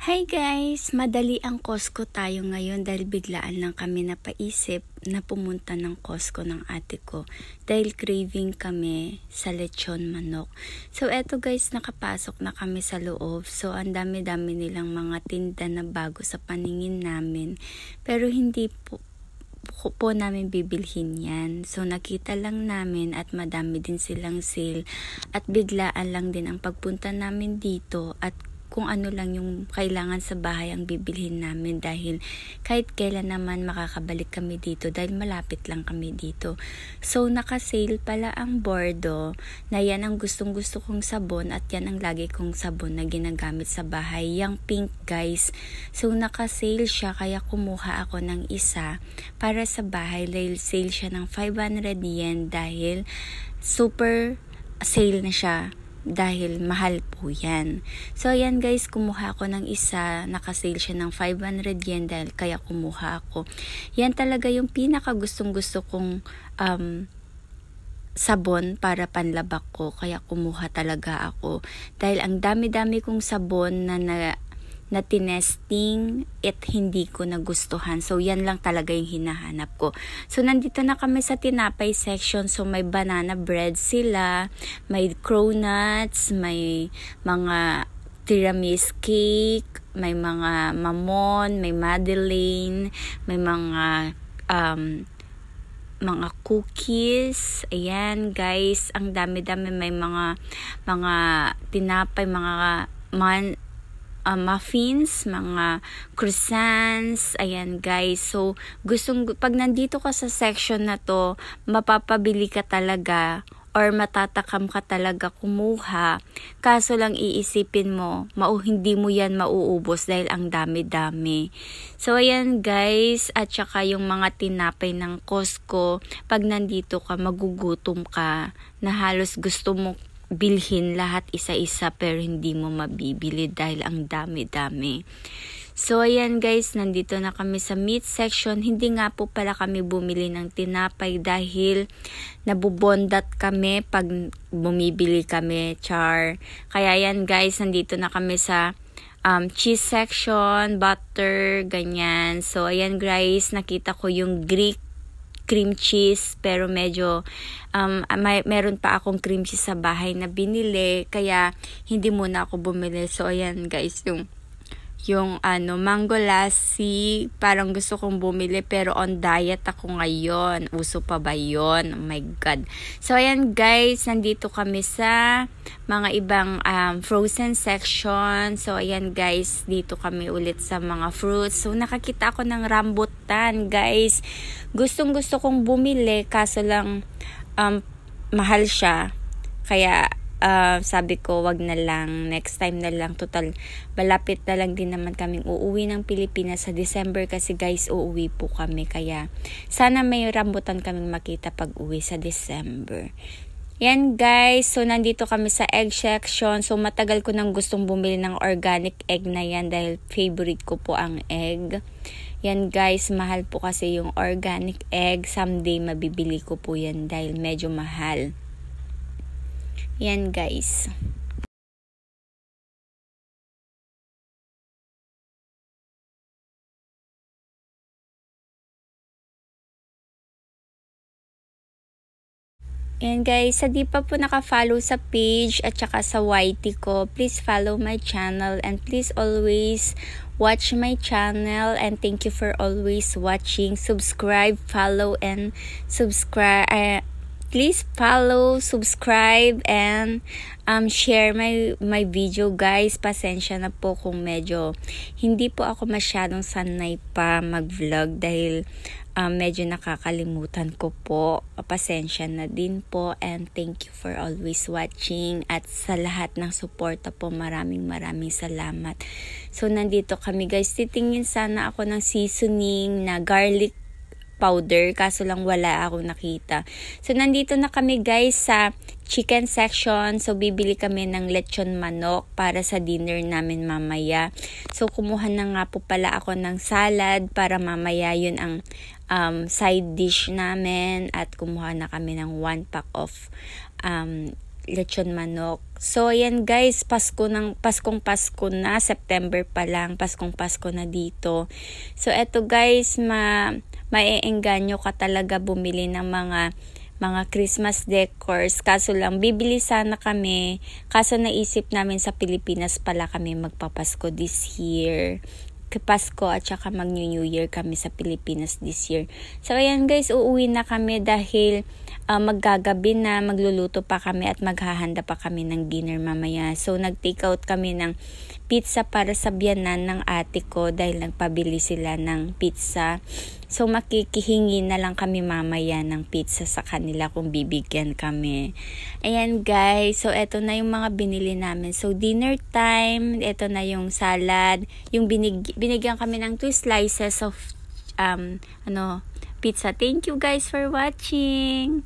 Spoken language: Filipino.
Hi guys! Madali ang Costco tayo ngayon dahil biglaan lang kami napaisip na pumunta ng Costco ng ate ko dahil craving kami sa lechon manok. So eto guys, nakapasok na kami sa loob. So ang dami-dami nilang mga tinda na bago sa paningin namin. Pero hindi po namin bibilhin yan. So nakita lang namin at madami din silang sale at biglaan lang din ang pagpunta namin dito at kung ano lang yung kailangan sa bahay ang bibilhin namin dahil kahit kailan naman makakabalik kami dito dahil malapit lang kami dito. So naka-sale pala ang Bordo na yan ang gustong-gusto kong sabon at yan ang lagi kong sabon na ginagamit sa bahay. Yang pink guys. So naka-sale siya kaya kumuha ako ng isa para sa bahay dahil sale siya ng 500 yen dahil super sale na siya. Dahil mahal po yan. So ayan guys, kumuha ako ng isa, nakasale siya ng 500 yen dahil kaya kumuha ako. Yan talaga yung pinaka gustong gusto kong sabon para panlabak ko, kaya kumuha talaga ako. Dahil ang dami-dami kong sabon na tinesting at hindi ko nagustuhan. So, yan lang talaga yung hinahanap ko. So, nandito na kami sa tinapay section. So, may banana bread sila, may cronuts, may mga tiramisu cake, may mga mamon, may madeleine, may mga cookies. Ayan, guys, ang dami-dami, may mga tinapay, mga muffins, mga croissants, ayan guys. So, pag nandito ka sa section na to, mapapabili ka talaga or matatakam ka talaga kumuha. Kaso lang iisipin mo, hindi mo yan mauubos dahil ang dami-dami. So, ayan guys, at saka yung mga tinapay ng Costco, pag nandito ka, magugutom ka na halos gusto mo bilhin lahat isa-isa pero hindi mo mabibili dahil ang dami-dami. So ayan guys, nandito na kami sa meat section. Hindi nga po pala kami bumili ng tinapay dahil nabubondat kami pag bumibili kami, char. Kaya ayan guys, nandito na kami sa cheese section, butter, ganyan. So ayan guys, nakita ko yung Greek cream cheese pero medyo meron pa akong cream cheese sa bahay na binili kaya hindi muna ako bumili. So ayan guys, yung mango lassi, parang gusto kong bumili pero on diet ako ngayon. Uso pa ba yun? Oh my god. So ayan guys, nandito kami sa mga ibang frozen section. So ayan guys, dito kami ulit sa mga fruits. So nakakita ako ng rambutan guys. Gustong gusto kong bumili kaso lang mahal siya. Kaya sabi ko wag na lang, next time na lang. Total malapit na lang din naman kaming uuwi ng Pilipinas sa December kasi guys uuwi po kami, kaya sana may rambutan kaming makita pag uwi sa December. Yan guys, so nandito kami sa egg section. So matagal ko nang gustong bumili ng organic egg na yan dahil favorite ko po ang egg. Yan guys, mahal po kasi yung organic egg. Someday mabibili ko po yan dahil medyo mahal. Yan guys. And guys, sa di pa po naka-follow sa page at saka sa YT ko, please follow my channel and please always watch my channel, and thank you for always watching. Subscribe, follow, and subscribe. Please follow, subscribe, and share my video guys. Pasensya na po kung medyo hindi po ako masyadong sanay pa mag-vlog dahil medyo nakakalimutan ko po. Pasensya na din po, and thank you for always watching at sa lahat ng suporta po, maraming salamat. So nandito kami guys, titingin sana ako ng seasoning na garlic powder kaso lang wala akong nakita. So nandito na kami guys sa chicken section. So bibili kami ng lechon manok para sa dinner namin mamaya. So kumuha na nga po pala ako ng salad para mamaya yun ang side dish namin, at kumuha na kami ng 1 pack of lechon manok. So, ayan guys, Paskong Pasko na, September pa lang, Paskong Pasko na dito. So, eto guys, maeengganyo ka talaga bumili ng mga Christmas decors. Kaso lang, bibili sana kami. Kaso naisip namin sa Pilipinas pala kami magpapasko this year. Pasko at saka mag-New Year kami sa Pilipinas this year. So, ayan guys, uuwi na kami dahil maggagabi na, magluluto pa kami at maghahanda pa kami ng dinner mamaya. So, nag-take out kami ng pizza para sa biyanan ng ate ko dahil nagpabili sila ng pizza. So, makikihingi na lang kami mamaya ng pizza sa kanila kung bibigyan kami. Ayan guys, so eto na yung mga binili namin. So, dinner time, eto na yung salad. Yung binigyan kami ng 2 slices of pizza. Thank you guys for watching!